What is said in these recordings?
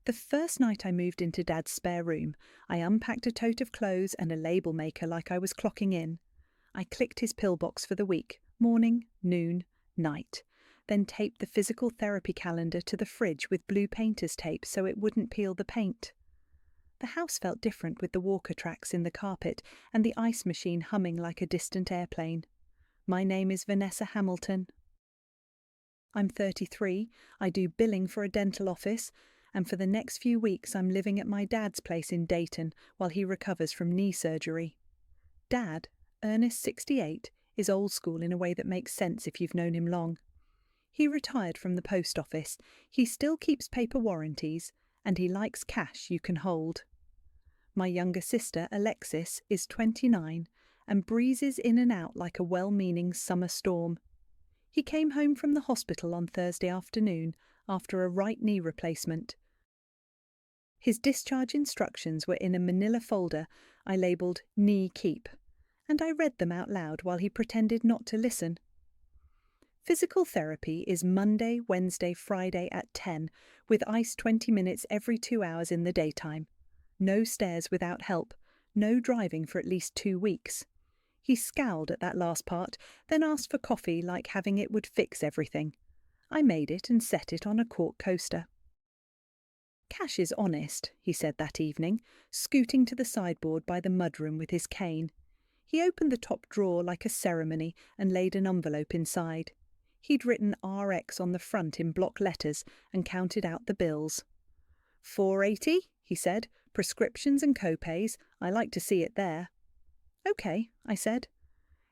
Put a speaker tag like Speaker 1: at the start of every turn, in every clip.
Speaker 1: The first night I moved into Dad's spare room, I unpacked a tote of clothes and a label maker like I was clocking in. I clicked his pillbox for the week, morning, noon, night, then taped the physical therapy calendar to the fridge with blue painter's tape so it wouldn't peel the paint. The house felt different with the walker tracks in the carpet and the ice machine humming like a distant airplane. My name is Vanessa Hamilton. I'm 33, I do billing for a dental office, and for the next few weeks I'm living at my dad's place in Dayton while he recovers from knee surgery. Dad, Ernest 68, is old school in a way that makes sense if you've known him long. He retired from the post office, he still keeps paper warranties, and he likes cash you can hold. My younger sister, Alexis, is 29 and breezes in and out like a well-meaning summer storm. He came home from the hospital on Thursday afternoon after a right knee replacement. His discharge instructions were in a manila folder I labelled Knee Keep, and I read them out loud while he pretended not to listen. Physical therapy is Monday, Wednesday, Friday at 10, with ice 20 minutes every 2 hours in the daytime. No stairs without help, no driving for at least 2 weeks. He scowled at that last part, then asked for coffee like having it would fix everything. I made it and set it on a cork coaster. Cash is honest, he said that evening, scooting to the sideboard by the mudroom with his cane. He opened the top drawer like a ceremony and laid an envelope inside. He'd written RX on the front in block letters and counted out the bills. $4.80, he said, prescriptions and co-pays. I like to see it there. Okay, I said.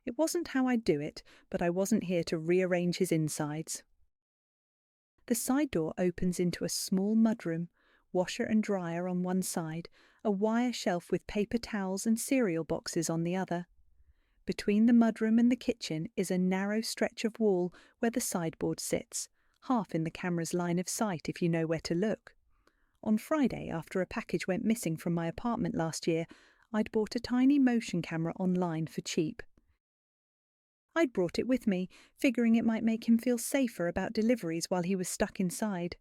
Speaker 1: It wasn't how I'd do it, but I wasn't here to rearrange his insides. The side door opens into a small mudroom, washer and dryer on one side, a wire shelf with paper towels and cereal boxes on the other. Between the mudroom and the kitchen is a narrow stretch of wall where the sideboard sits, half in the camera's line of sight if you know where to look. On Friday, after a package went missing from my apartment last year, I'd bought a tiny motion camera online for cheap. I'd brought it with me, figuring it might make him feel safer about deliveries while he was stuck inside.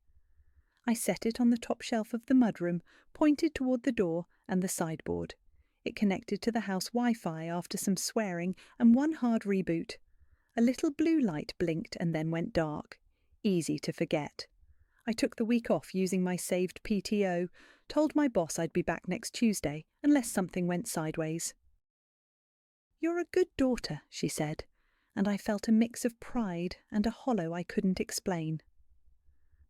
Speaker 1: I set it on the top shelf of the mudroom, pointed toward the door and the sideboard. It connected to the house Wi-Fi after some swearing and one hard reboot. A little blue light blinked and then went dark. Easy to forget. I took the week off using my saved PTO, told my boss I'd be back next Tuesday unless something went sideways. "You're a good daughter," she said, and I felt a mix of pride and a hollow I couldn't explain.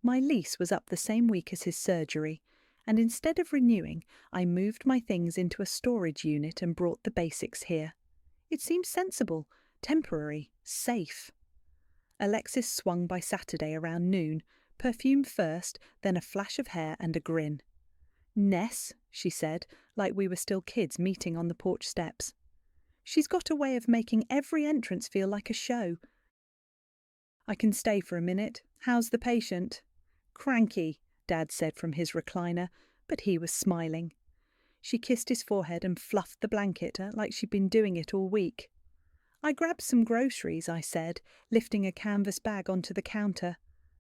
Speaker 1: My lease was up the same week as his surgery, and instead of renewing, I moved my things into a storage unit and brought the basics here. It seemed sensible, temporary, safe. Alexis swung by Saturday around noon, perfume first, then a flash of hair and a grin. "Ness," she said, like we were still kids meeting on the porch steps. "She's got a way of making every entrance feel like a show." "I can stay for a minute. How's the patient?" "Cranky," Dad said from his recliner, but he was smiling. She kissed his forehead and fluffed the blanket like she'd been doing it all week. "I grabbed some groceries," I said, lifting a canvas bag onto the counter.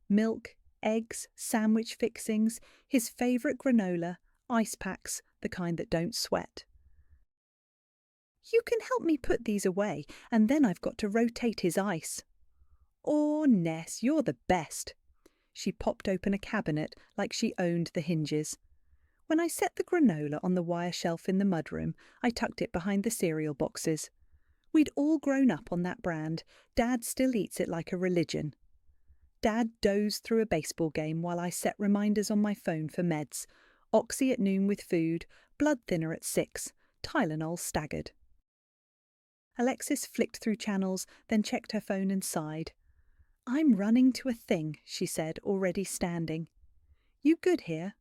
Speaker 1: Milk, eggs, sandwich fixings, his favourite granola, ice packs, the kind that don't sweat. "You can help me put these away, and then I've got to rotate his ice." "Oh, Ness, you're the best." She popped open a cabinet like she owned the hinges. When I set the granola on the wire shelf in the mudroom, I tucked it behind the cereal boxes. We'd all grown up on that brand. Dad still eats it like a religion. Dad dozed through a baseball game while I set reminders on my phone for meds. Oxy at noon with food, blood thinner at 6, Tylenol staggered. Alexis flicked through channels, then checked her phone and sighed. "I'm running to a thing," she said, already standing. "You good here?"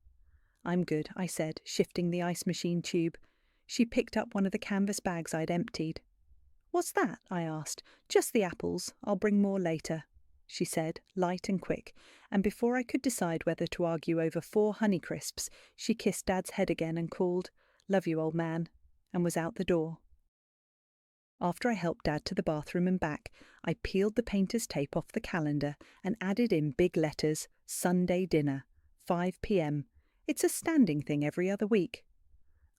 Speaker 1: "I'm good," I said, shifting the ice machine tube. She picked up one of the canvas bags I'd emptied. "What's that?" I asked. "Just the apples. I'll bring more later," she said, light and quick, and before I could decide whether to argue over 4 Honeycrisps, she kissed Dad's head again and called, "Love you, old man," and was out the door. After I helped Dad to the bathroom and back, I peeled the painter's tape off the calendar and added in big letters, Sunday dinner, 5 p.m, It's a standing thing every other week.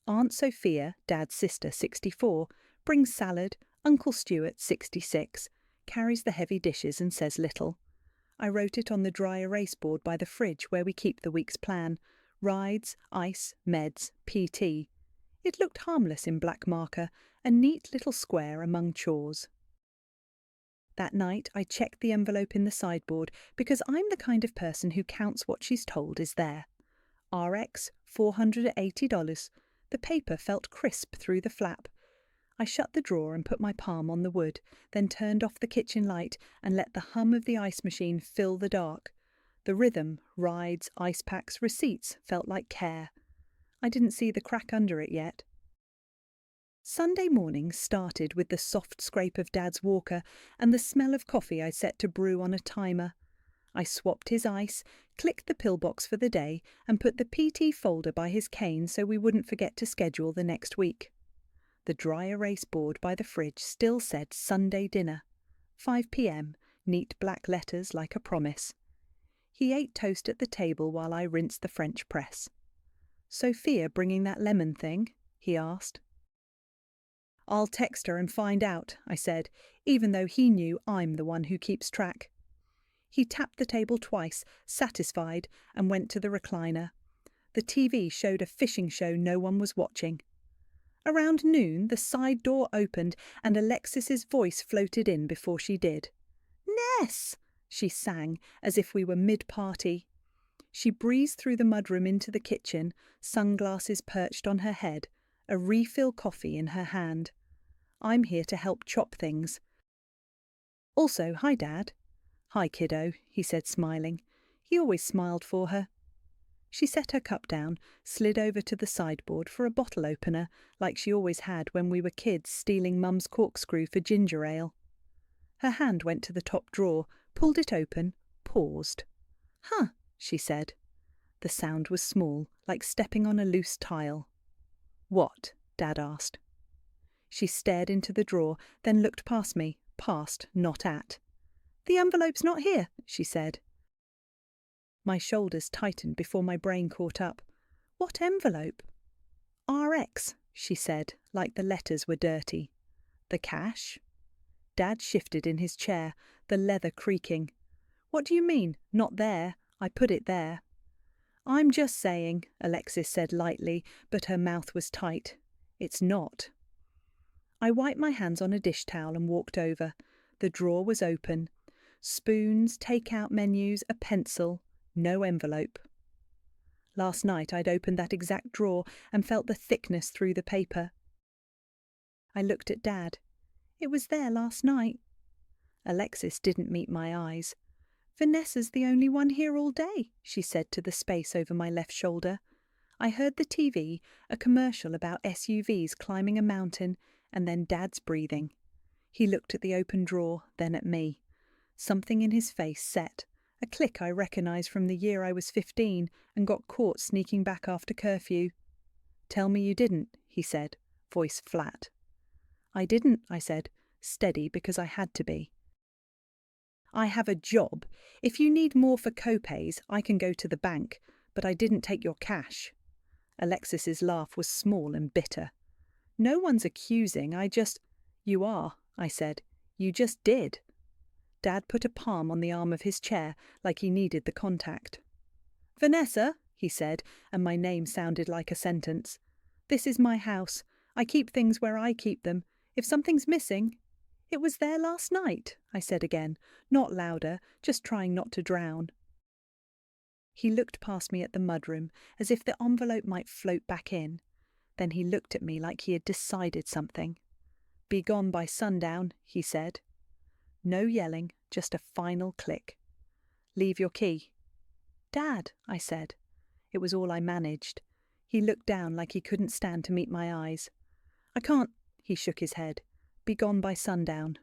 Speaker 1: Aunt Sophia, Dad's sister, 64, brings salad. Uncle Stuart, 66, carries the heavy dishes and says little. I wrote it on the dry erase board by the fridge where we keep the week's plan. Rides, ice, meds, PT. It looked harmless in black marker, a neat little square among chores. That night I checked the envelope in the sideboard because I'm the kind of person who counts what she's told is there. RX, $480. The paper felt crisp through the flap. I shut the drawer and put my palm on the wood, then turned off the kitchen light and let the hum of the ice machine fill the dark. The rhythm, rides, ice packs, receipts felt like care. I didn't see the crack under it yet. Sunday morning started with the soft scrape of Dad's walker and the smell of coffee I set to brew on a timer. I swapped his ice, clicked the pillbox for the day, and put the PT folder by his cane so we wouldn't forget to schedule the next week. The dry erase board by the fridge still said Sunday dinner. 5 p.m, neat black letters like a promise. He ate toast at the table while I rinsed the French press. "Sophia bringing that lemon thing?" he asked. "I'll text her and find out," I said, even though he knew I'm the one who keeps track. He tapped the table twice, satisfied, and went to the recliner. The TV showed a fishing show no one was watching. Around noon, the side door opened and Alexis's voice floated in before she did. "Ness!" she sang, as if we were mid-party. She breezed through the mudroom into the kitchen, sunglasses perched on her head, a refill coffee in her hand. "I'm here to help chop things." "Also, hi, Dad." "Hi, kiddo," he said, smiling. He always smiled for her. She set her cup down, slid over to the sideboard for a bottle opener, like she always had when we were kids stealing Mum's corkscrew for ginger ale. Her hand went to the top drawer, pulled it open, paused. "Huh," she said. The sound was small, like stepping on a loose tile. "What?" Dad asked. She stared into the drawer, then looked past me, past, not at. "The envelope's not here," she said. My shoulders tightened before my brain caught up. "What envelope?" "RX," she said, like the letters were dirty. "The cash?" Dad shifted in his chair, the leather creaking. "What do you mean, not there? I put it there." "I'm just saying," Alexis said lightly, but her mouth was tight. "It's not." I wiped my hands on a dish towel and walked over. The drawer was open. Spoons, take-out menus, a pencil. No envelope. Last night I'd opened that exact drawer and felt the thickness through the paper. I looked at Dad. "It was there last night." Alexis didn't meet my eyes. "Vanessa's the only one here all day," she said to the space over my left shoulder. I heard the TV, a commercial about SUVs climbing a mountain, and then Dad's breathing. He looked at the open drawer, then at me. Something in his face set. A click I recognised from the year I was 15 and got caught sneaking back after curfew. "Tell me you didn't," he said, voice flat. "I didn't," I said, steady because I had to be. "I have a job. If you need more for co-pays, I can go to the bank, but I didn't take your cash." Alexis's laugh was small and bitter. "No one's accusing, I just—" "You are," I said. "You just did." Dad put a palm on the arm of his chair, like he needed the contact. "Vanessa," he said, and my name sounded like a sentence. "This is my house. I keep things where I keep them. If something's missing—" "It was there last night," I said again, not louder, just trying not to drown. He looked past me at the mudroom, as if the envelope might float back in. Then he looked at me like he had decided something. "Be gone by sundown," he said. No yelling, just a final click. "Leave your key." "Dad," I said. It was all I managed. He looked down like he couldn't stand to meet my eyes. "I can't," he shook his head. "Be gone by sundown."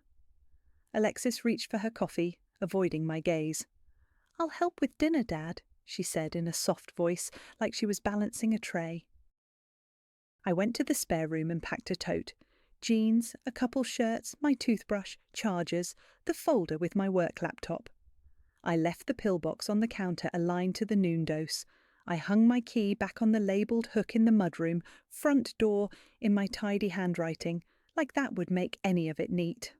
Speaker 1: Alexis reached for her coffee, avoiding my gaze. "I'll help with dinner, Dad," she said in a soft voice, like she was balancing a tray. I went to the spare room and packed a tote. Jeans, a couple shirts, my toothbrush, chargers, the folder with my work laptop. I left the pillbox on the counter aligned to the noon dose. I hung my key back on the labelled hook in the mudroom, front door, in my tidy handwriting, like that would make any of it neat.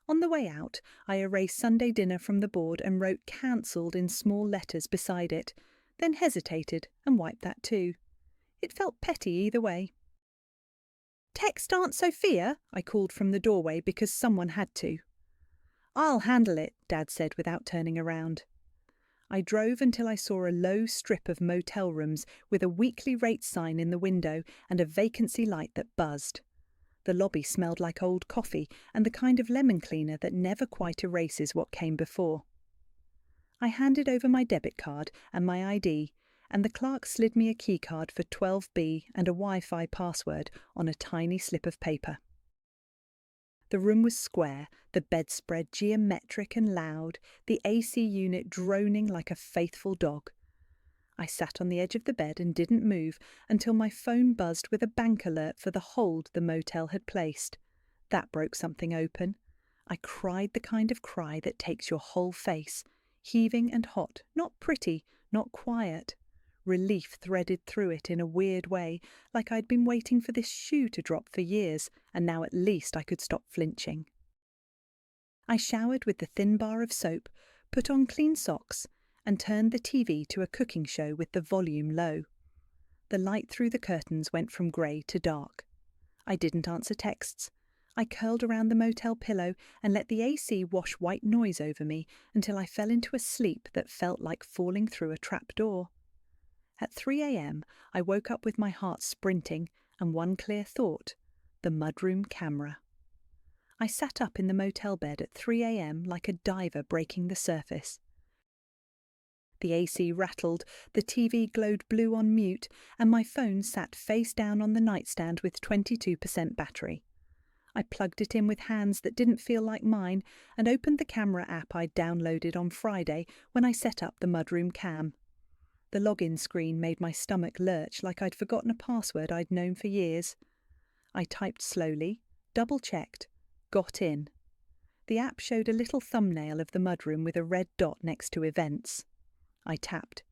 Speaker 1: On the way out, I erased Sunday dinner from the board and wrote cancelled in small letters beside it, then hesitated and wiped that too. It felt petty either way. "Text Aunt Sophia," I called from the doorway because someone had to. "I'll handle it," Dad said without turning around. I drove until I saw a low strip of motel rooms with a weekly rate sign in the window and a vacancy light that buzzed. The lobby smelled like old coffee and the kind of lemon cleaner that never quite erases what came before. I handed over my debit card and my ID, and the clerk slid me a keycard for 12B and a Wi-Fi password on a tiny slip of paper. The room was square, the bedspread geometric and loud, the AC unit droning like a faithful dog. I sat on the edge of the bed and didn't move until my phone buzzed with a bank alert for the hold the motel had placed. That broke something open. I cried the kind of cry that takes your whole face, heaving and hot, not pretty, not quiet. Relief threaded through it in a weird way, like I'd been waiting for this shoe to drop for years, and now at least I could stop flinching. I showered with the thin bar of soap, put on clean socks, and turned the TV to a cooking show with the volume low. The light through the curtains went from grey to dark. I didn't answer texts. I curled around the motel pillow and let the AC wash white noise over me until I fell into a sleep that felt like falling through a trapdoor. At 3 a.m, I woke up with my heart sprinting and one clear thought: the mudroom camera. I sat up in the motel bed at 3 a.m. like a diver breaking the surface. The AC rattled, the TV glowed blue on mute, and my phone sat face down on the nightstand with 22% battery. I plugged it in with hands that didn't feel like mine and opened the camera app I'd downloaded on Friday when I set up the mudroom cam. The login screen made my stomach lurch like I'd forgotten a password I'd known for years. I typed slowly, double-checked, got in. The app showed a little thumbnail of the mudroom with a red dot next to events. I tapped.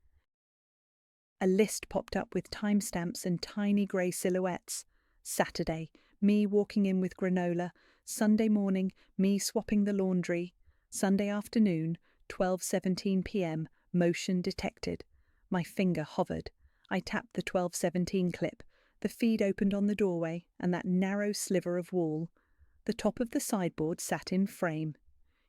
Speaker 1: A list popped up with timestamps and tiny grey silhouettes. Saturday, me walking in with granola. Sunday morning, me swapping the laundry. Sunday afternoon, 12:17 p.m, motion detected. My finger hovered. I tapped the 12:17 clip. The feed opened on the doorway and that narrow sliver of wall. The top of the sideboard sat in frame.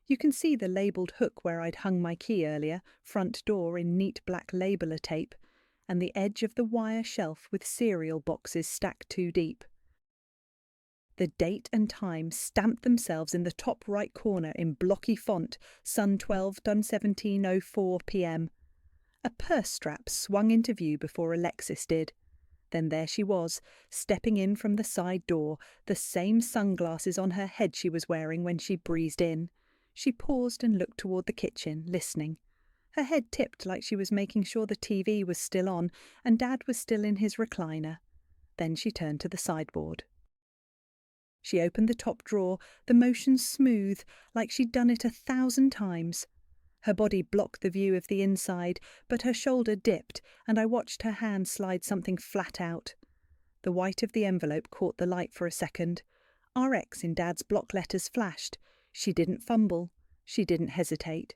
Speaker 1: You can see the labelled hook where I'd hung my key earlier, front door in neat black labeller tape, and the edge of the wire shelf with cereal boxes stacked too deep. The date and time stamped themselves in the top right corner in blocky font, Sun 12:17:04 p.m. A purse strap swung into view before Alexis did. Then there she was, stepping in from the side door, the same sunglasses on her head she was wearing when she breezed in. She paused and looked toward the kitchen, listening. Her head tipped like she was making sure the TV was still on and Dad was still in his recliner. Then she turned to the sideboard. She opened the top drawer, the motion smooth, like she'd done it 1,000 times. Her body blocked the view of the inside, but her shoulder dipped, and I watched her hand slide something flat out. The white of the envelope caught the light for a second. RX in Dad's block letters flashed. She didn't fumble. She didn't hesitate.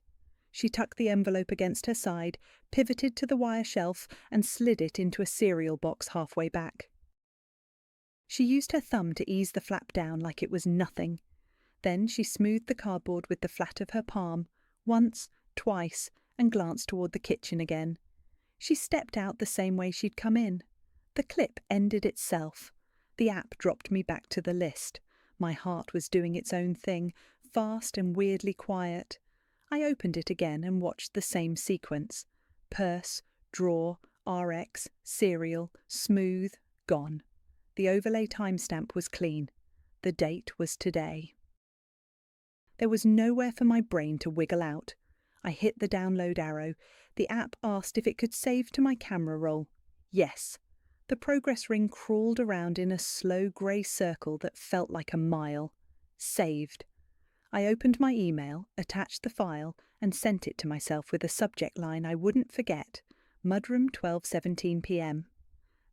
Speaker 1: She tucked the envelope against her side, pivoted to the wire shelf, and slid it into a cereal box halfway back. She used her thumb to ease the flap down like it was nothing. Then she smoothed the cardboard with the flat of her palm, once, twice, and glanced toward the kitchen again. She stepped out the same way she'd come in. The clip ended itself. The app dropped me back to the list. My heart was doing its own thing, fast and weirdly quiet. I opened it again and watched the same sequence. Purse, drawer, RX, cereal, smooth, gone. The overlay timestamp was clean. The date was today. There was nowhere for my brain to wiggle out. I hit the download arrow. The app asked if it could save to my camera roll. Yes. The progress ring crawled around in a slow grey circle that felt like a mile. Saved. I opened my email, attached the file, and sent it to myself with a subject line I wouldn't forget. mudroom 12:17 p.m.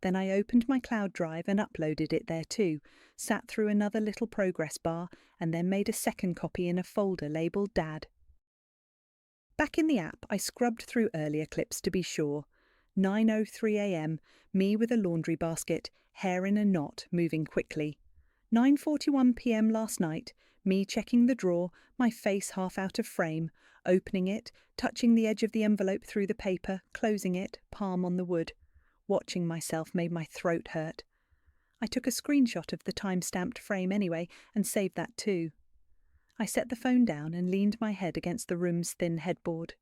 Speaker 1: Then I opened my cloud drive and uploaded it there too, sat through another little progress bar, and then made a second copy in a folder labelled Dad. Back in the app, I scrubbed through earlier clips to be sure. 9:03 a.m, me with a laundry basket, hair in a knot, moving quickly. 9:41 p.m. last night, me checking the drawer, my face half out of frame, opening it, touching the edge of the envelope through the paper, closing it, palm on the wood. Watching myself made my throat hurt. I took a screenshot of the time-stamped frame anyway and saved that too. I set the phone down and leaned my head against the room's thin headboard.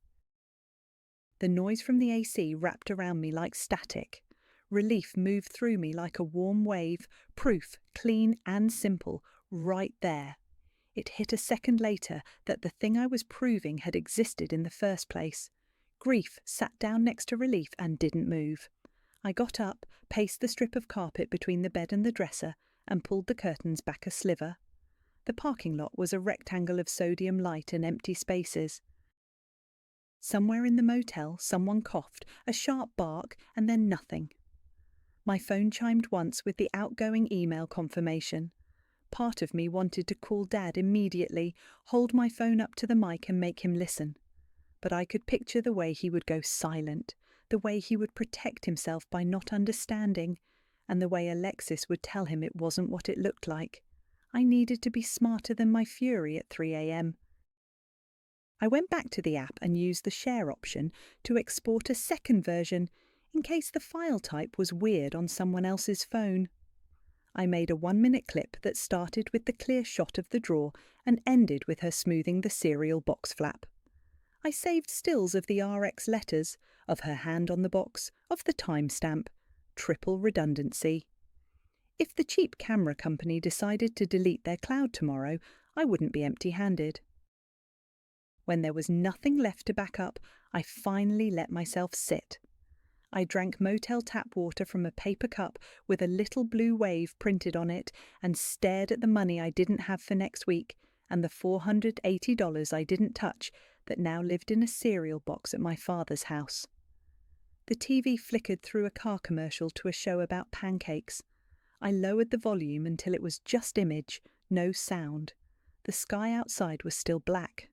Speaker 1: The noise from the AC wrapped around me like static. Relief moved through me like a warm wave, proof, clean and simple, right there. It hit a second later that the thing I was proving had existed in the first place. Grief sat down next to relief and didn't move. I got up, paced the strip of carpet between the bed and the dresser, and pulled the curtains back a sliver. The parking lot was a rectangle of sodium light and empty spaces. Somewhere in the motel, someone coughed, a sharp bark, and then nothing. My phone chimed once with the outgoing email confirmation. Part of me wanted to call Dad immediately, hold my phone up to the mic and make him listen. But I could picture the way he would go silent, the way he would protect himself by not understanding, and the way Alexis would tell him it wasn't what it looked like. I needed to be smarter than my fury at 3 a.m. I went back to the app and used the share option to export a second version in case the file type was weird on someone else's phone. I made a 1-minute clip that started with the clear shot of the drawer and ended with her smoothing the cereal box flap. I saved stills of the RX letters, of her hand on the box, of the timestamp. Triple redundancy. If the cheap camera company decided to delete their cloud tomorrow, I wouldn't be empty-handed. When there was nothing left to back up, I finally let myself sit. I drank motel tap water from a paper cup with a little blue wave printed on it and stared at the money I didn't have for next week and the $480 I didn't touch that now lived in a cereal box at my father's house. The TV flickered through a car commercial to a show about pancakes. I lowered the volume until it was just image, no sound. The sky outside was still black.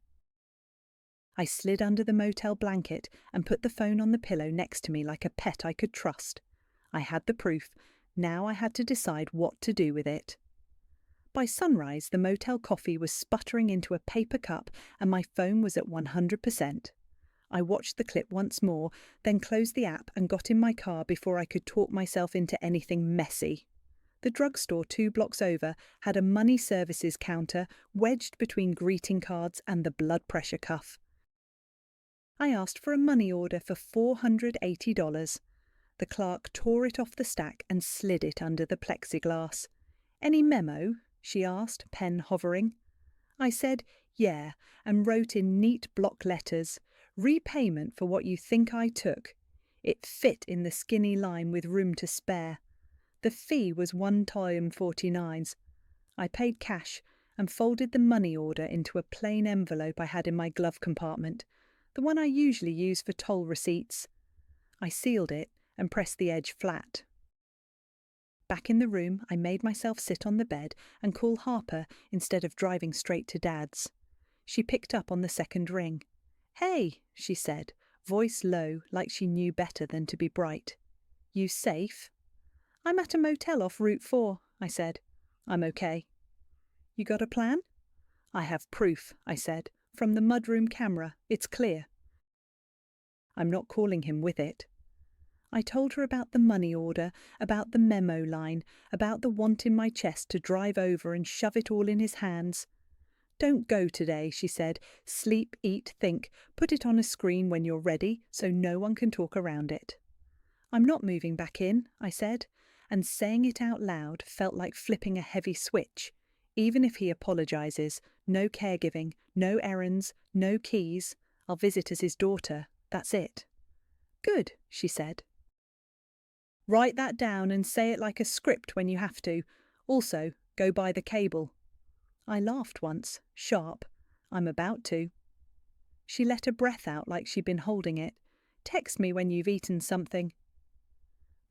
Speaker 1: I slid under the motel blanket and put the phone on the pillow next to me like a pet I could trust. I had the proof. Now I had to decide what to do with it. By sunrise, the motel coffee was sputtering into a paper cup and my phone was at 100%. I watched the clip once more, then closed the app and got in my car before I could talk myself into anything messy. The drugstore 2 blocks over had a money services counter wedged between greeting cards and the blood pressure cuff. I asked for a money order for $480. The clerk tore it off the stack and slid it under the plexiglass. "Any memo?" she asked, pen hovering. I said, "Yeah," and wrote in neat block letters, "Repayment for what you think I took." It fit in the skinny line with room to spare. The fee was $1.49. I paid cash and folded the money order into a plain envelope I had in my glove compartment, the one I usually use for toll receipts. I sealed it and pressed the edge flat. Back in the room, I made myself sit on the bed and call Harper instead of driving straight to Dad's. She picked up on the second ring. "Hey," she said, voice low, like she knew better than to be bright. "You safe?" "I'm at a motel off Route 4, I said. "I'm okay." "You got a plan?" "I have proof," I said. "From the mudroom camera. It's clear." "I'm not calling him with it." I told her about the money order, about the memo line, about the want in my chest to drive over and shove it all in his hands. "Don't go today," she said. "Sleep, eat, think. Put it on a screen when you're ready so no one can talk around it." "I'm not moving back in," I said, and saying it out loud felt like flipping a heavy switch. Even if he apologises, no caregiving, no errands, no keys. I'll visit as his daughter. That's it. "Good," she said. "Write that down and say it like a script when you have to. Also, go buy the cable." I laughed once, sharp. "I'm about to." She let a breath out like she'd been holding it. Text me when you've eaten something.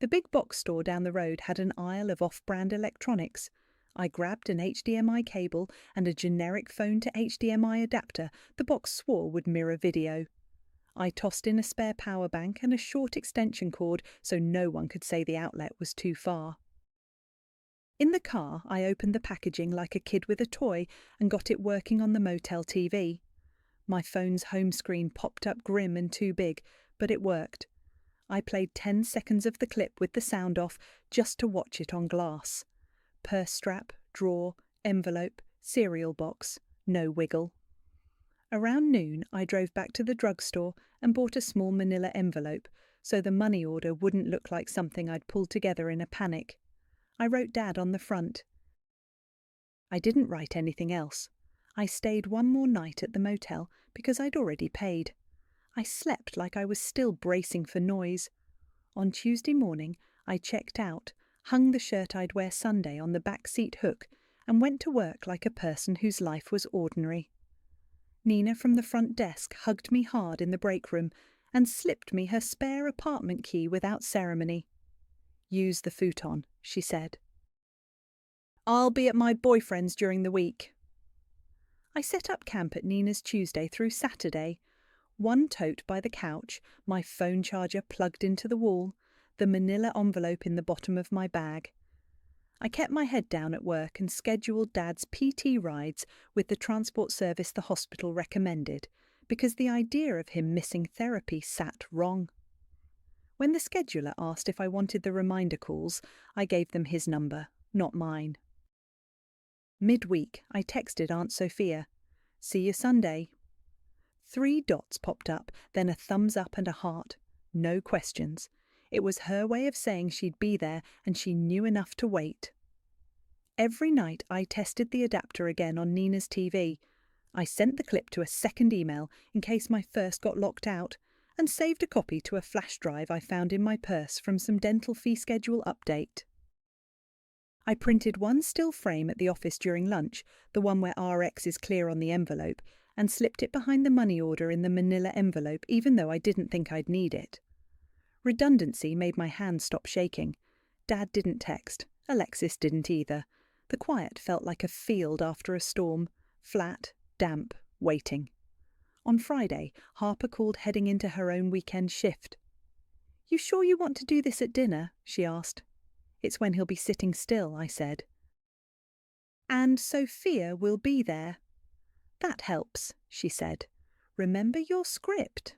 Speaker 1: The big box store down the road had an aisle of off-brand electronics. I grabbed an HDMI cable and a generic phone to HDMI adapter the box swore would mirror video. I tossed in a spare power bank and a short extension cord so no one could say the outlet was too far. In the car, I opened the packaging like a kid with a toy and got it working on the motel TV. My phone's home screen popped up grim and too big, but it worked. I played 10 seconds of the clip with the sound off just to watch it on glass. Purse strap, drawer, envelope, cereal box, no wiggle. Around noon, I drove back to the drugstore and bought a small manila envelope so the money order wouldn't look like something I'd pulled together in a panic. I wrote Dad on the front. I didn't write anything else. I stayed one more night at the motel because I'd already paid. I slept like I was still bracing for noise. On Tuesday morning, I checked out, hung the shirt I'd wear Sunday on the back seat hook, and went to work like a person whose life was ordinary. Nina from the front desk hugged me hard in the break room and slipped me her spare apartment key without ceremony. "Use the futon," she said. "I'll be at my boyfriend's during the week." I set up camp at Nina's Tuesday through Saturday. One tote by the couch, my phone charger plugged into the wall, the manila envelope in the bottom of my bag. I kept my head down at work and scheduled Dad's PT rides with the transport service the hospital recommended, because the idea of him missing therapy sat wrong. When the scheduler asked if I wanted the reminder calls, I gave them his number, not mine. Midweek, I texted Aunt Sophia, "See you Sunday." 3 dots popped up, then a thumbs up and a heart. No questions. It was her way of saying she'd be there and she knew enough to wait. Every night I tested the adapter again on Nina's TV. I sent the clip to a second email in case my first got locked out, and saved a copy to a flash drive I found in my purse from some dental fee schedule update. I printed one still frame at the office during lunch, the one where RX is clear on the envelope, and slipped it behind the money order in the manila envelope even though I didn't think I'd need it. Redundancy made my hand stop shaking. Dad didn't text. Alexis didn't either. The quiet felt like a field after a storm, flat, damp, waiting. On Friday, Harper called heading into her own weekend shift. "You sure you want to do this at dinner?" she asked. "It's when he'll be sitting still," I said. "And Sophia will be there." "That helps," she said. "Remember your script."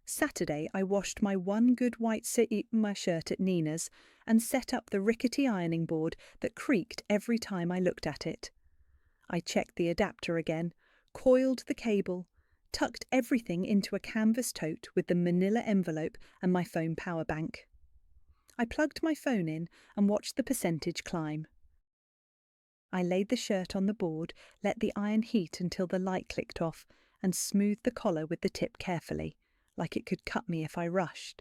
Speaker 1: Saturday, I washed my one good white Sigma shirt at Nina's and set up the rickety ironing board that creaked every time I looked at it. I checked the adapter again, coiled the cable, tucked everything into a canvas tote with the manila envelope and my phone power bank. I plugged my phone in and watched the percentage climb. I laid the shirt on the board, let the iron heat until the light clicked off, and smoothed the collar with the tip carefully, like it could cut me if I rushed.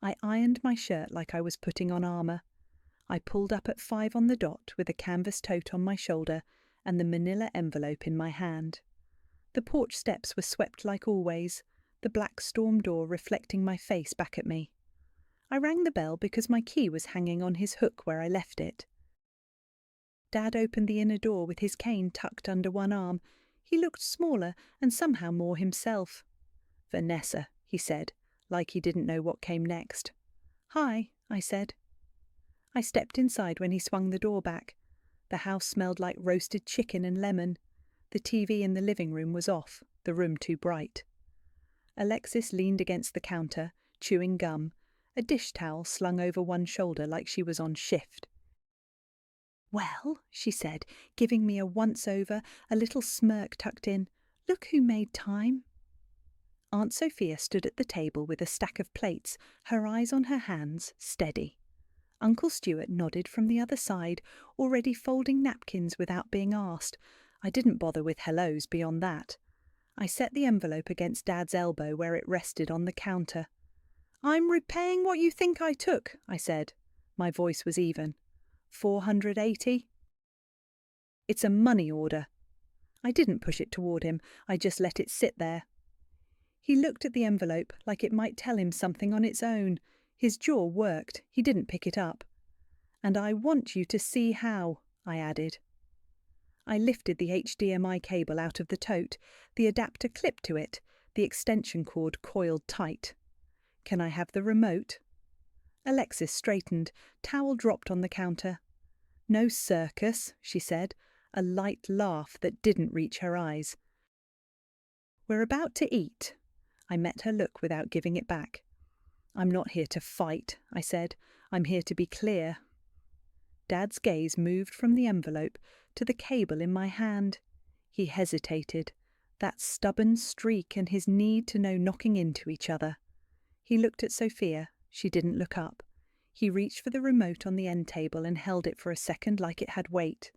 Speaker 1: I ironed my shirt like I was putting on armour. I pulled up at 5 on the dot with a canvas tote on my shoulder and the manila envelope in my hand. The porch steps were swept like always, the black storm door reflecting my face back at me. I rang the bell because my key was hanging on his hook where I left it. Dad opened the inner door with his cane tucked under one arm. He looked smaller and somehow more himself. "Vanessa," he said, like he didn't know what came next. "Hi," I said. I stepped inside when he swung the door back. The house smelled like roasted chicken and lemon. The TV in the living room was off, the room too bright. Alexis leaned against the counter, chewing gum, a dish towel slung over one shoulder like she was on shift. "Well," she said, giving me a once-over, a little smirk tucked in, "look who made time." Aunt Sophia stood at the table with a stack of plates, her eyes on her hands, steady. Uncle Stuart nodded from the other side, already folding napkins without being asked. I didn't bother with hellos beyond that. I set the envelope against Dad's elbow where it rested on the counter. "I'm repaying what you think I took," I said. My voice was even. $480? "It's a money order." I didn't push it toward him, I just let it sit there. He looked at the envelope like it might tell him something on its own. His jaw worked. He didn't pick it up. "And I want you to see how," I added. I lifted the HDMI cable out of the tote, the adapter clipped to it, the extension cord coiled tight. "Can I have the remote?" Alexis straightened, towel dropped on the counter. "No circus," she said, a light laugh that didn't reach her eyes. "We're about to eat." I met her look without giving it back. "I'm not here to fight," I said. "I'm here to be clear." Dad's gaze moved from the envelope to the cable in my hand. He hesitated, that stubborn streak and his need to know knocking into each other. He looked at Sophia. She didn't look up. He reached for the remote on the end table and held it for a second like it had weight.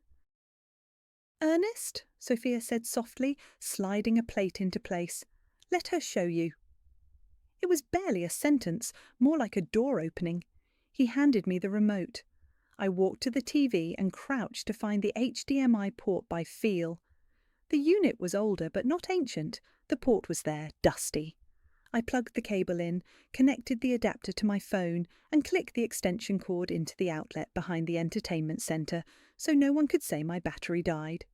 Speaker 1: "Ernest," Sophia said softly, sliding a plate into place. "Let her show you." It was barely a sentence, more like a door opening. He handed me the remote. I walked to the TV and crouched to find the HDMI port by feel. The unit was older but not ancient. The port was there, dusty. I plugged the cable in, connected the adapter to my phone, and clicked the extension cord into the outlet behind the entertainment centre so no one could say my battery died.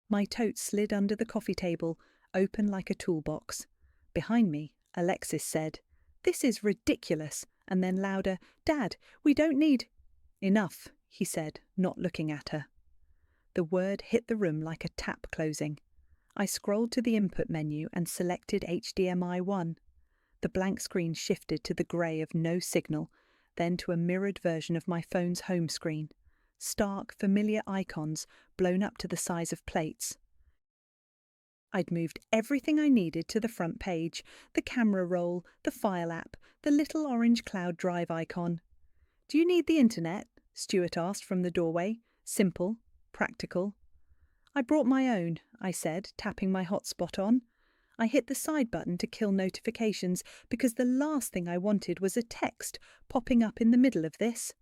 Speaker 1: My tote slid under the coffee table, open like a toolbox. Behind me, Alexis said, "This is ridiculous," and then louder, "Dad, we don't need—" "Enough," he said, not looking at her. The word hit the room like a tap closing. I scrolled to the input menu and selected HDMI 1. The blank screen shifted to the grey of no signal, then to a mirrored version of my phone's home screen. Stark, familiar icons blown up to the size of plates. I'd moved everything I needed to the front page, the camera roll, the file app, the little orange cloud drive icon. "Do you need the internet?" Stuart asked from the doorway. Simple, practical. "I brought my own," I said, tapping my hotspot on. I hit the side button to kill notifications because the last thing I wanted was a text popping up in the middle of this.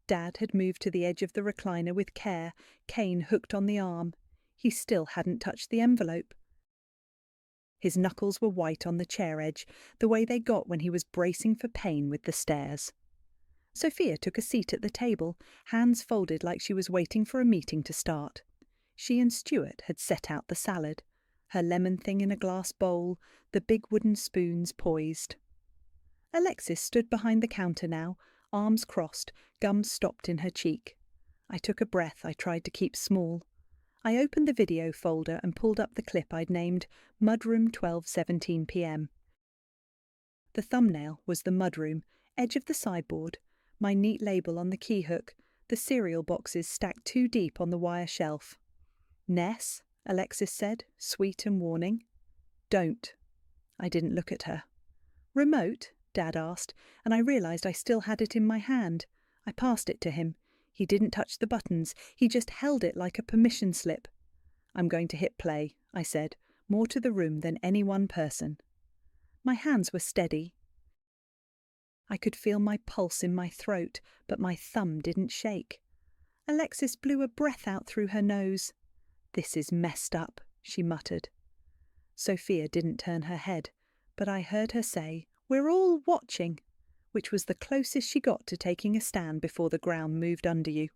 Speaker 1: Dad had moved to the edge of the recliner with care, cane hooked on the arm. He still hadn't touched the envelope. His knuckles were white on the chair edge, the way they got when he was bracing for pain with the stairs. Sophia took a seat at the table, hands folded like she was waiting for a meeting to start. She and Stuart had set out the salad, her lemon thing in a glass bowl, the big wooden spoons poised. Alexis stood behind the counter now, arms crossed, gum stopped in her cheek. I took a breath I tried to keep small. I opened the video folder and pulled up the clip I'd named Mudroom 12:17 p.m. The thumbnail was the mudroom, edge of the sideboard, my neat label on the key hook, the cereal boxes stacked too deep on the wire shelf. "Ness," Alexis said, sweet and warning. "Don't." I didn't look at her. "Remote?" Dad asked, and I realised I still had it in my hand. I passed it to him. He didn't touch the buttons, he just held it like a permission slip. "I'm going to hit play," I said, more to the room than any one person. My hands were steady. I could feel my pulse in my throat, but my thumb didn't shake. Alexis blew a breath out through her nose. "This is messed up," she muttered. Sophia didn't turn her head, but I heard her say, "We're all watching," which was the closest she got to taking a stand before the ground moved under you.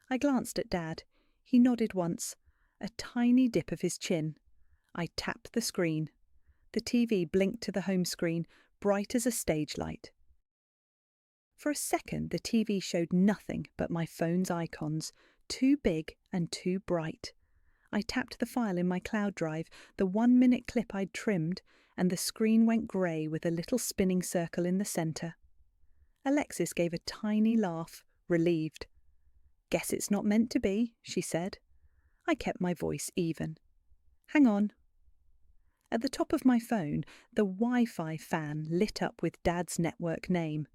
Speaker 1: I glanced at Dad. He nodded once, a tiny dip of his chin. I tapped the screen. The TV blinked to the home screen, bright as a stage light. For a second, the TV showed nothing but my phone's icons, too big and too bright. I tapped the file in my cloud drive, the 1-minute clip I'd trimmed, and the screen went grey with a little spinning circle in the centre. Alexis gave a tiny laugh, relieved. "Guess it's not meant to be," she said. I kept my voice even. "Hang on." At the top of my phone, the Wi-Fi fan lit up with Dad's network name.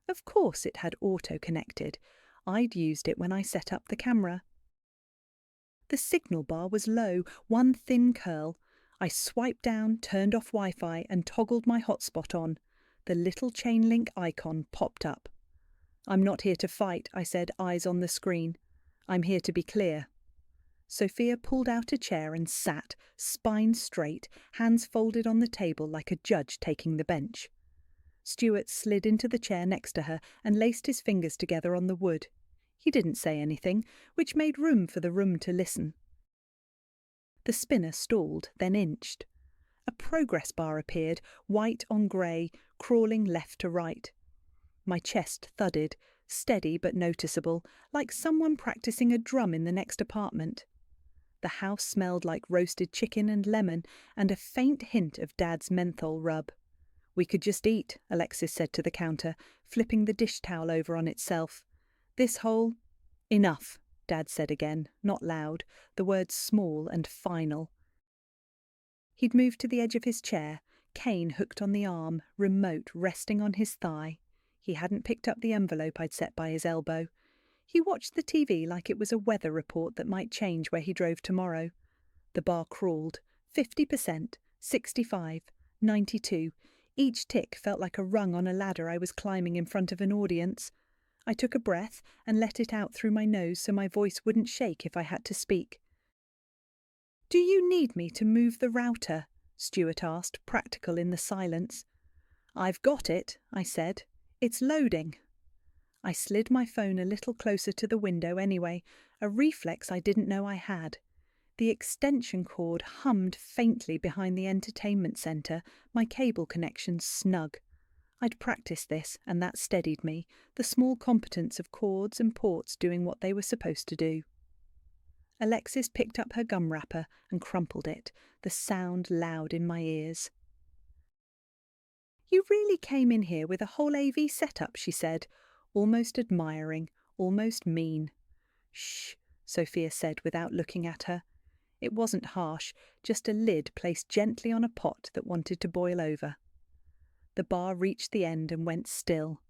Speaker 1: Of course it had auto-connected. I'd used it when I set up the camera. The signal bar was low, one thin curl. I swiped down, turned off Wi-Fi and toggled my hotspot on. The little chain link icon popped up. "I'm not here to fight," I said, eyes on the screen. "I'm here to be clear." Sophia pulled out a chair and sat, spine straight, hands folded on the table like a judge taking the bench. Stuart slid into the chair next to her and laced his fingers together on the wood. He didn't say anything, which made room for the room to listen. The spinner stalled, then inched. A progress bar appeared, white on grey, crawling left to right. My chest thudded, steady but noticeable, like someone practicing a drum in the next apartment. The house smelled like roasted chicken and lemon and a faint hint of Dad's menthol rub. "We could just eat," Alexis said to the counter, flipping the dish towel over on itself. "This whole—" "Enough," Dad said again, not loud, the words small and final. He'd moved to the edge of his chair, cane hooked on the arm, remote resting on his thigh. He hadn't picked up the envelope I'd set by his elbow. He watched the TV like it was a weather report that might change where he drove tomorrow. The bar crawled. 50%, 65, 92. Each tick felt like a rung on a ladder I was climbing in front of an audience. I took a breath and let it out through my nose so my voice wouldn't shake if I had to speak. "Do you need me to move the router?" Stuart asked, practical in the silence. "I've got it," I said. "It's loading." I slid my phone a little closer to the window anyway, a reflex I didn't know I had. The extension cord hummed faintly behind the entertainment centre, my cable connection snug. I'd practiced this, and that steadied me, the small competence of cords and ports doing what they were supposed to do. Alexis picked up her gum wrapper and crumpled it, the sound loud in my ears. "You really came in here with a whole AV setup," she said, almost admiring, almost mean. "Shh," Sophia said without looking at her. It wasn't harsh, just a lid placed gently on a pot that wanted to boil over. The bar reached the end and went still.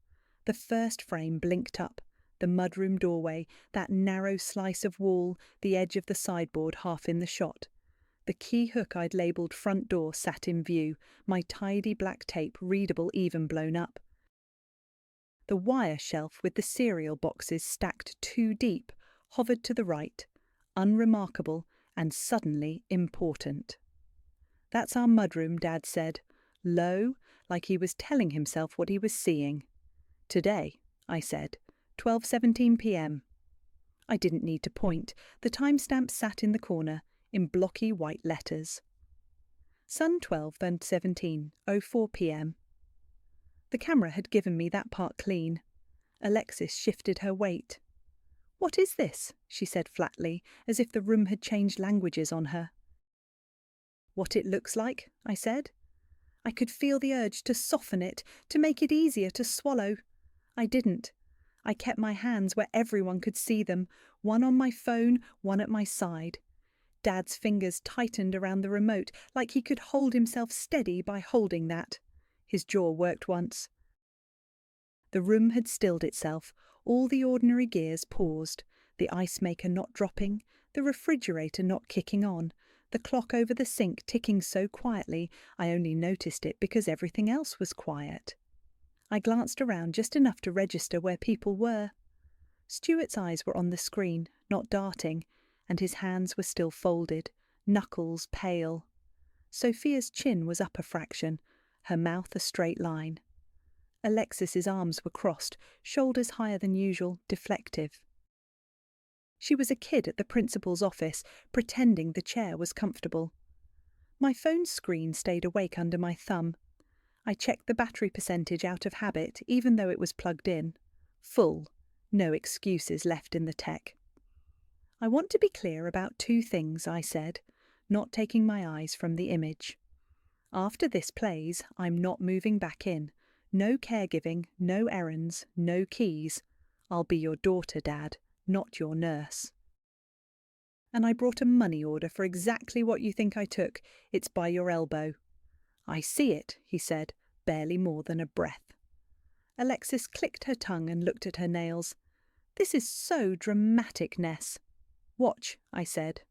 Speaker 1: The first frame blinked up, the mudroom doorway, that narrow slice of wall, the edge of the sideboard half in the shot. The key hook I'd labelled front door sat in view, my tidy black tape readable even blown up. The wire shelf with the cereal boxes stacked 2 deep hovered to the right, unremarkable and suddenly important. "That's our mudroom," Dad said, low, like he was telling himself what he was seeing. "Today," I said, 12:17 p.m. I didn't need to point. The timestamp sat in the corner, in blocky white letters. Sun 12:17, 04 p.m. The camera had given me that part clean. Alexis shifted her weight. "What is this?" she said flatly, as if the room had changed languages on her. "What it looks like," I said. I could feel the urge to soften it, to make it easier to swallow. I didn't. I kept my hands where everyone could see them, one on my phone, one at my side. Dad's fingers tightened around the remote, like he could hold himself steady by holding that. His jaw worked once. The room had stilled itself, all the ordinary gears paused, the ice maker not dropping, the refrigerator not kicking on, the clock over the sink ticking so quietly I only noticed it because everything else was quiet. I glanced around just enough to register where people were. Stuart's eyes were on the screen, not darting, and his hands were still folded, knuckles pale. Sophia's chin was up a fraction, her mouth a straight line. Alexis's arms were crossed, shoulders higher than usual, deflective. She was a kid at the principal's office, pretending the chair was comfortable. My phone screen stayed awake under my thumb. I checked the battery percentage out of habit, even though it was plugged in. Full. No excuses left in the tech. "I want to be clear about 2 things," I said, not taking my eyes from the image. "After this plays, I'm not moving back in. No caregiving, no errands, no keys. I'll be your daughter, Dad, not your nurse. And I brought a money order for exactly what you think I took. It's by your elbow." "I see it," he said, barely more than a breath. Alexis clicked her tongue and looked at her nails. "This is so dramatic, Ness." "Watch," I said.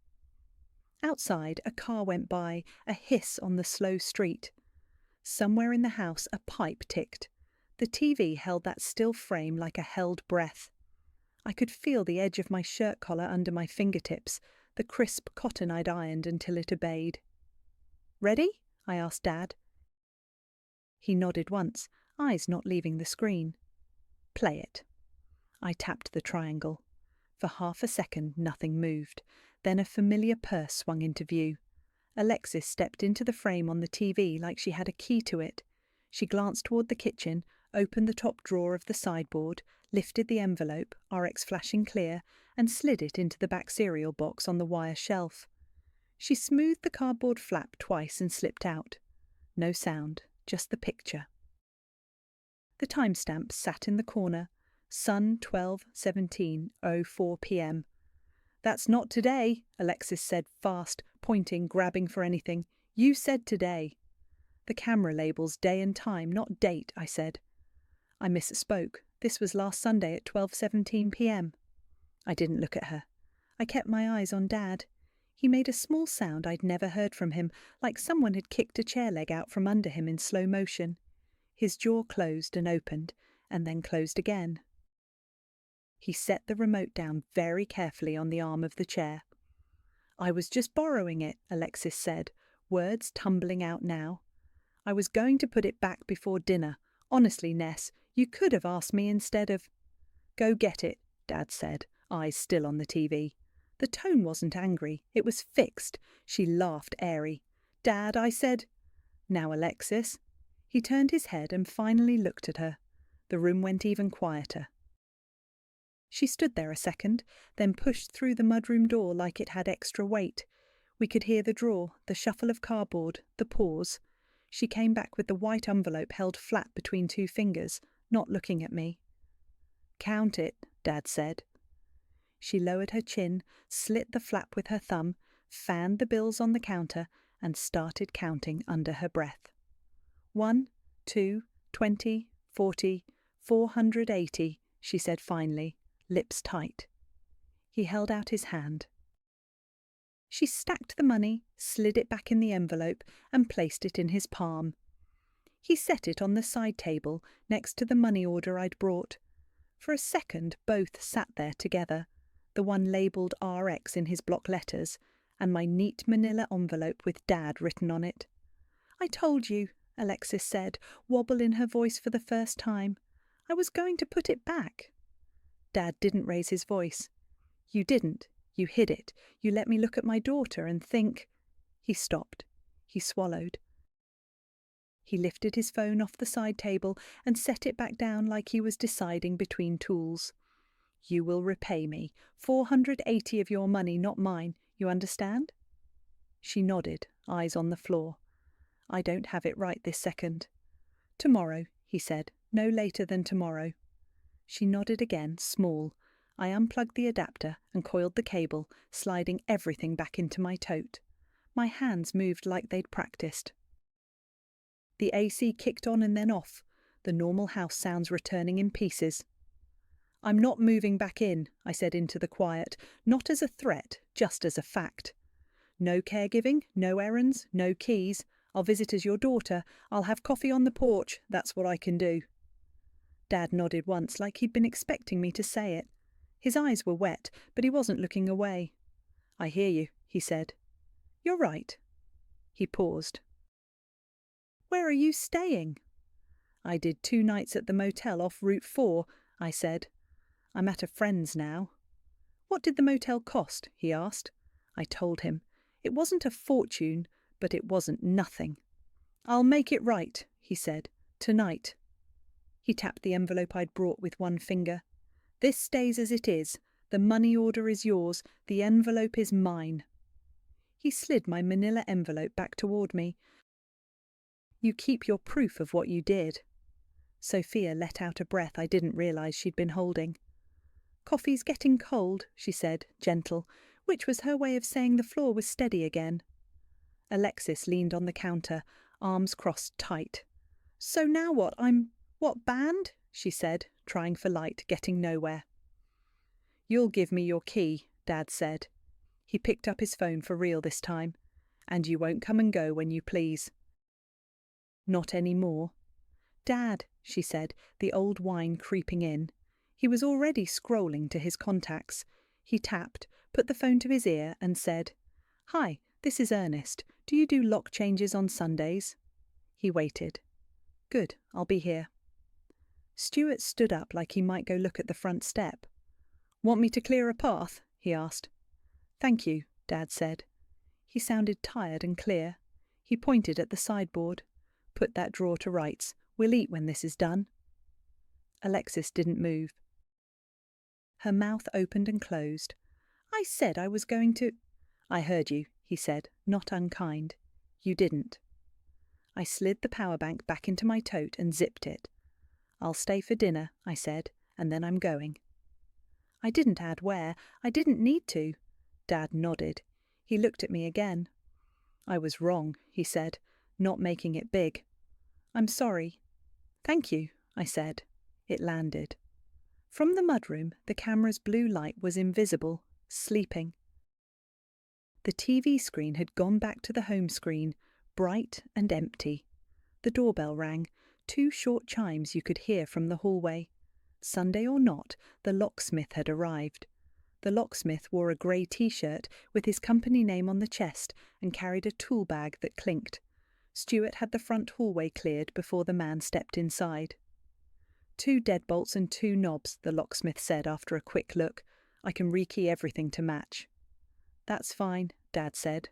Speaker 1: Outside, a car went by, a hiss on the slow street. Somewhere in the house a pipe ticked. The TV held that still frame like a held breath. I could feel the edge of my shirt collar under my fingertips, the crisp cotton I'd ironed until it obeyed. "Ready?" I asked Dad. He nodded once, eyes not leaving the screen. "Play it." I tapped the triangle. For half a second nothing moved. Then a familiar purse swung into view. Alexis stepped into the frame on the TV like she had a key to it. She glanced toward the kitchen, opened the top drawer of the sideboard, lifted the envelope, RX flashing clear, and slid it into the back cereal box on the wire shelf. She smoothed the cardboard flap twice and slipped out. No sound, just the picture. The timestamp sat in the corner, Sun 12/17:04 p.m. "That's not today," Alexis said fast, pointing, grabbing for anything. "You said today." "The camera labels day and time, not date," I said. "I misspoke. This was last Sunday at 12:17 p.m. I didn't look at her. I kept my eyes on Dad. He made a small sound I'd never heard from him, like someone had kicked a chair leg out from under him in slow motion. His jaw closed and opened, and then closed again. He set the remote down very carefully on the arm of the chair. "I was just borrowing it," Alexis said, words tumbling out now. "I was going to put it back before dinner. Honestly, Ness, you could have asked me instead of—" "Go get it," Dad said, eyes still on the TV. The tone wasn't angry, it was fixed. She laughed airy. "Dad," I said. "Now, Alexis." He turned his head and finally looked at her. The room went even quieter. She stood there a second, then pushed through the mudroom door like it had extra weight. We could hear the drawer, the shuffle of cardboard, the pause. She came back with the white envelope held flat between two fingers, not looking at me. "Count it," Dad said. She lowered her chin, slit the flap with her thumb, fanned the bills on the counter, and started counting under her breath. 1, 2, 20, 40, 480, she said finally, lips tight. He held out his hand. She stacked the money, slid it back in the envelope, and placed it in his palm. He set it on the side table next to the money order I'd brought. For a second both sat there together, the one labelled RX in his block letters, and my neat manila envelope with Dad written on it. "I told you," Alexis said, wobble in her voice for the first time. "I was going to put it back." Dad didn't raise his voice. "You didn't. You hid it. You let me look at my daughter and think—" He stopped. He swallowed. He lifted his phone off the side table and set it back down like he was deciding between tools. "You will repay me. 480 of your money, not mine. You understand?" She nodded, eyes on the floor. "I don't have it right this second." "Tomorrow," he said. "No later than tomorrow." She nodded again, small. I unplugged the adapter and coiled the cable, sliding everything back into my tote. My hands moved like they'd practiced. The AC kicked on and then off, the normal house sounds returning in pieces. "I'm not moving back in," I said into the quiet, not as a threat, just as a fact. "No caregiving, no errands, no keys. I'll visit as your daughter. I'll have coffee on the porch. That's what I can do." Dad nodded once like he'd been expecting me to say it. His eyes were wet, but he wasn't looking away. "I hear you," he said. "You're right." He paused. "Where are you staying?" "I did 2 nights at the motel off Route 4, I said. "I'm at a friend's now." "What did the motel cost?" he asked. I told him. It wasn't a fortune, but it wasn't nothing. "I'll make it right," he said. "Tonight." He tapped the envelope I'd brought with one finger. "This stays as it is. The money order is yours. The envelope is mine." He slid my manila envelope back toward me. "You keep your proof of what you did." Sophia let out a breath I didn't realise she'd been holding. "Coffee's getting cold," she said, gentle, which was her way of saying the floor was steady again. Alexis leaned on the counter, arms crossed tight. "So now what? What, banned?" she said, trying for light, getting nowhere. "You'll give me your key," Dad said. He picked up his phone for real this time. "And you won't come and go when you please." "Not any more." "Dad," she said, the old whine creeping in. He was already scrolling to his contacts. He tapped, put the phone to his ear and said, "Hi, this is Ernest. Do you do lock changes on Sundays?" He waited. "Good, I'll be here." Stuart stood up like he might go look at the front step. "Want me to clear a path?" he asked. "Thank you," Dad said. He sounded tired and clear. He pointed at the sideboard. "Put that drawer to rights. We'll eat when this is done." Alexis didn't move. Her mouth opened and closed. "I said I was going to—" "I heard you," he said, not unkind. "You didn't." I slid the power bank back into my tote and zipped it. "I'll stay for dinner," I said, "and then I'm going." I didn't add where. I didn't need to. Dad nodded. He looked at me again. "I was wrong," he said, not making it big. "I'm sorry." "Thank you," I said. It landed. From the mudroom, the camera's blue light was invisible, sleeping. The TV screen had gone back to the home screen, bright and empty. The doorbell rang, 2 short chimes you could hear from the hallway. Sunday or not, the locksmith had arrived. The locksmith wore a grey T-shirt with his company name on the chest and carried a tool bag that clinked. Stuart had the front hallway cleared before the man stepped inside. 2 deadbolts and 2 knobs, the locksmith said after a quick look. "I can rekey everything to match." "That's fine," Dad said.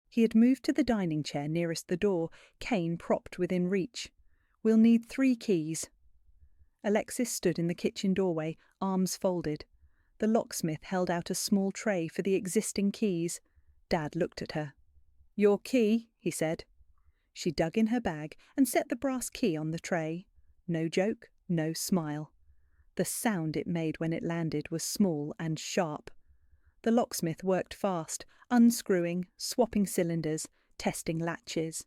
Speaker 1: He had moved to the dining chair nearest the door, cane propped within reach. "We'll need 3 keys." Alexis stood in the kitchen doorway, arms folded. The locksmith held out a small tray for the existing keys. Dad looked at her. "Your key," he said. She dug in her bag and set the brass key on the tray. No joke, no smile. The sound it made when it landed was small and sharp. The locksmith worked fast, unscrewing, swapping cylinders, testing latches.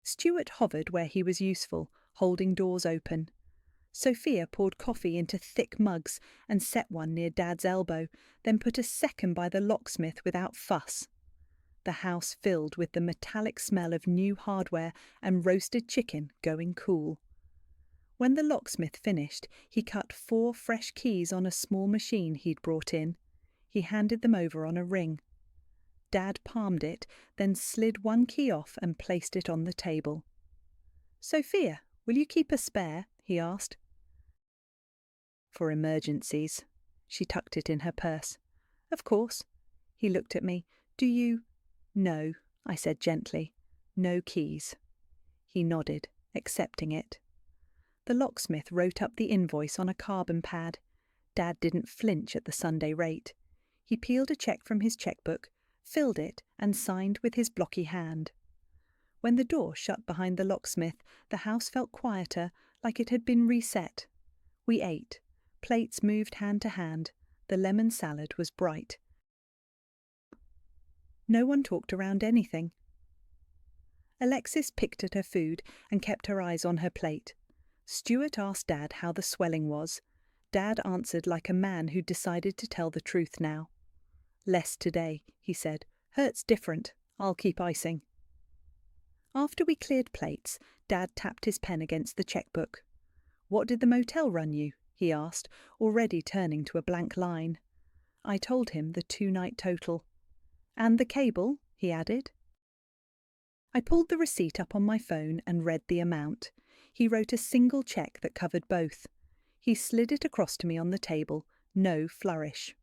Speaker 1: Stuart hovered where he was useful, holding doors open. Sophia poured coffee into thick mugs and set one near Dad's elbow, then put a second by the locksmith without fuss. The house filled with the metallic smell of new hardware and roasted chicken going cool. When the locksmith finished, he cut 4 fresh keys on a small machine he'd brought in. He handed them over on a ring. Dad palmed it, then slid 1 key off and placed it on the table. "Sophia, will you keep a spare?" he asked. "For emergencies." She tucked it in her purse. "Of course." He looked at me. "Do you—" "No," I said gently. "No keys." He nodded, accepting it. The locksmith wrote up the invoice on a carbon pad. Dad didn't flinch at the Sunday rate. He peeled a cheque from his chequebook, filled it, and signed with his blocky hand. When the door shut behind the locksmith, the house felt quieter, like it had been reset. We ate. Plates moved hand to hand. The lemon salad was bright. No one talked around anything. Alexis picked at her food and kept her eyes on her plate. Stuart asked Dad how the swelling was. Dad answered like a man who'd decided to tell the truth now. "Less today," he said. "Hurts different. I'll keep icing." After we cleared plates, Dad tapped his pen against the chequebook. "What did the motel run you?" he asked, already turning to a blank line. I told him the 2-night total. "And the cable?" he added. I pulled the receipt up on my phone and read the amount. He wrote a single cheque that covered both. He slid it across to me on the table, no flourish.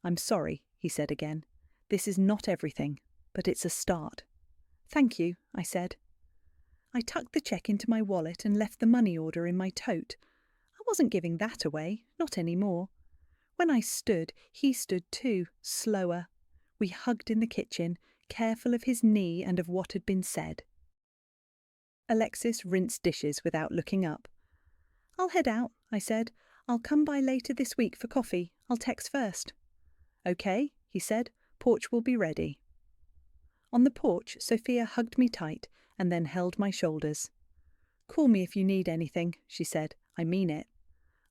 Speaker 1: "I'm sorry," he said again. "This is not everything, but it's a start." "Thank you," I said. I tucked the cheque into my wallet and left the money order in my tote. I wasn't giving that away, not anymore. When I stood, he stood too, slower. We hugged in the kitchen, careful of his knee and of what had been said. Alexis rinsed dishes without looking up. "I'll head out," I said. "I'll come by later this week for coffee. I'll text first." "Okay," he said. "Porch will be ready." On the porch, Sophia hugged me tight and then held my shoulders. "Call me if you need anything," she said. "I mean it."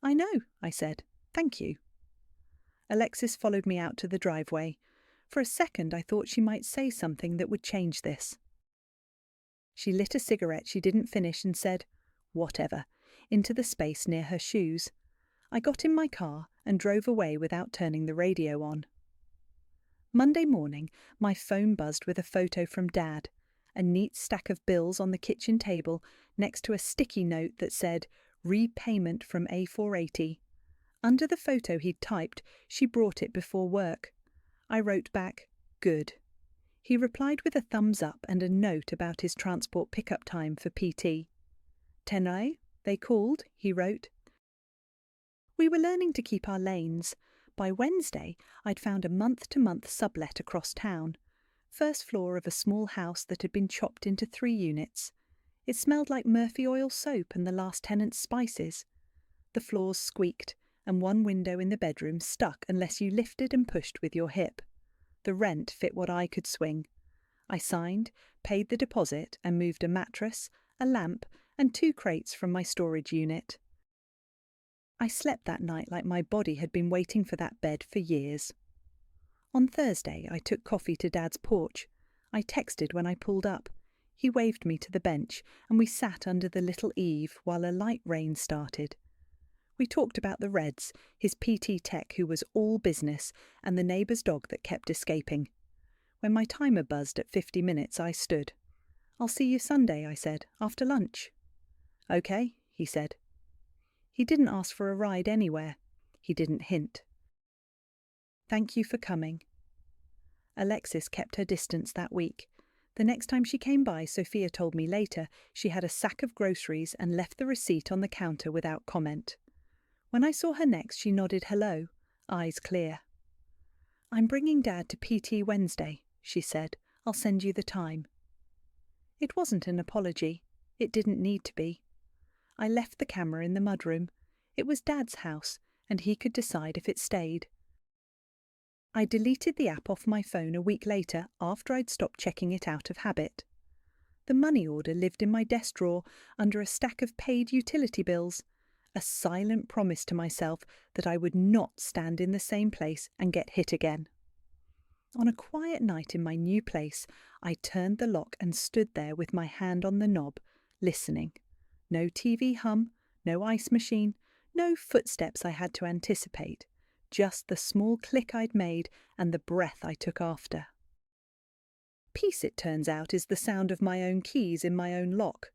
Speaker 1: "I know," I said. "Thank you." Alexis followed me out to the driveway. For a second I thought she might say something that would change this. She lit a cigarette she didn't finish and said, "Whatever," into the space near her shoes. I got in my car and drove away without turning the radio on. Monday morning, my phone buzzed with a photo from Dad, a neat stack of bills on the kitchen table next to a sticky note that said, "Repayment from A480. Under the photo he'd typed, "She brought it before work." I wrote back, "Good." He replied with a thumbs up and a note about his transport pickup time for PT. "Tenai, they called," he wrote. We were learning to keep our lanes. By Wednesday, I'd found a month-to-month sublet across town. First floor of a small house that had been chopped into 3 units. It smelled like Murphy oil soap and the last tenant's spices. The floors squeaked, and one window in the bedroom stuck unless you lifted and pushed with your hip. The rent fit what I could swing. I signed, paid the deposit, and moved a mattress, a lamp, and 2 crates from my storage unit. I slept that night like my body had been waiting for that bed for years. On Thursday, I took coffee to Dad's porch. I texted when I pulled up. He waved me to the bench, and we sat under the little eave while a light rain started. We talked about the Reds, his PT tech who was all business, and the neighbour's dog that kept escaping. When my timer buzzed at 50 minutes, I stood. "I'll see you Sunday," I said, "after lunch." "Okay," he said. He didn't ask for a ride anywhere. He didn't hint. "Thank you for coming." Alexis kept her distance that week. The next time she came by, Sophia told me later, she had a sack of groceries and left the receipt on the counter without comment. When I saw her next, she nodded hello, eyes clear. "I'm bringing Dad to PT Wednesday," she said. "I'll send you the time." It wasn't an apology. It didn't need to be. I left the camera in the mudroom. It was Dad's house, and he could decide if it stayed. I deleted the app off my phone a week later after I'd stopped checking it out of habit. The money order lived in my desk drawer under a stack of paid utility bills, a silent promise to myself that I would not stand in the same place and get hit again. On a quiet night in my new place, I turned the lock and stood there with my hand on the knob, listening. No TV hum, no ice machine, no footsteps I had to anticipate. Just the small click I'd made and the breath I took after. Peace, it turns out, is the sound of my own keys in my own lock.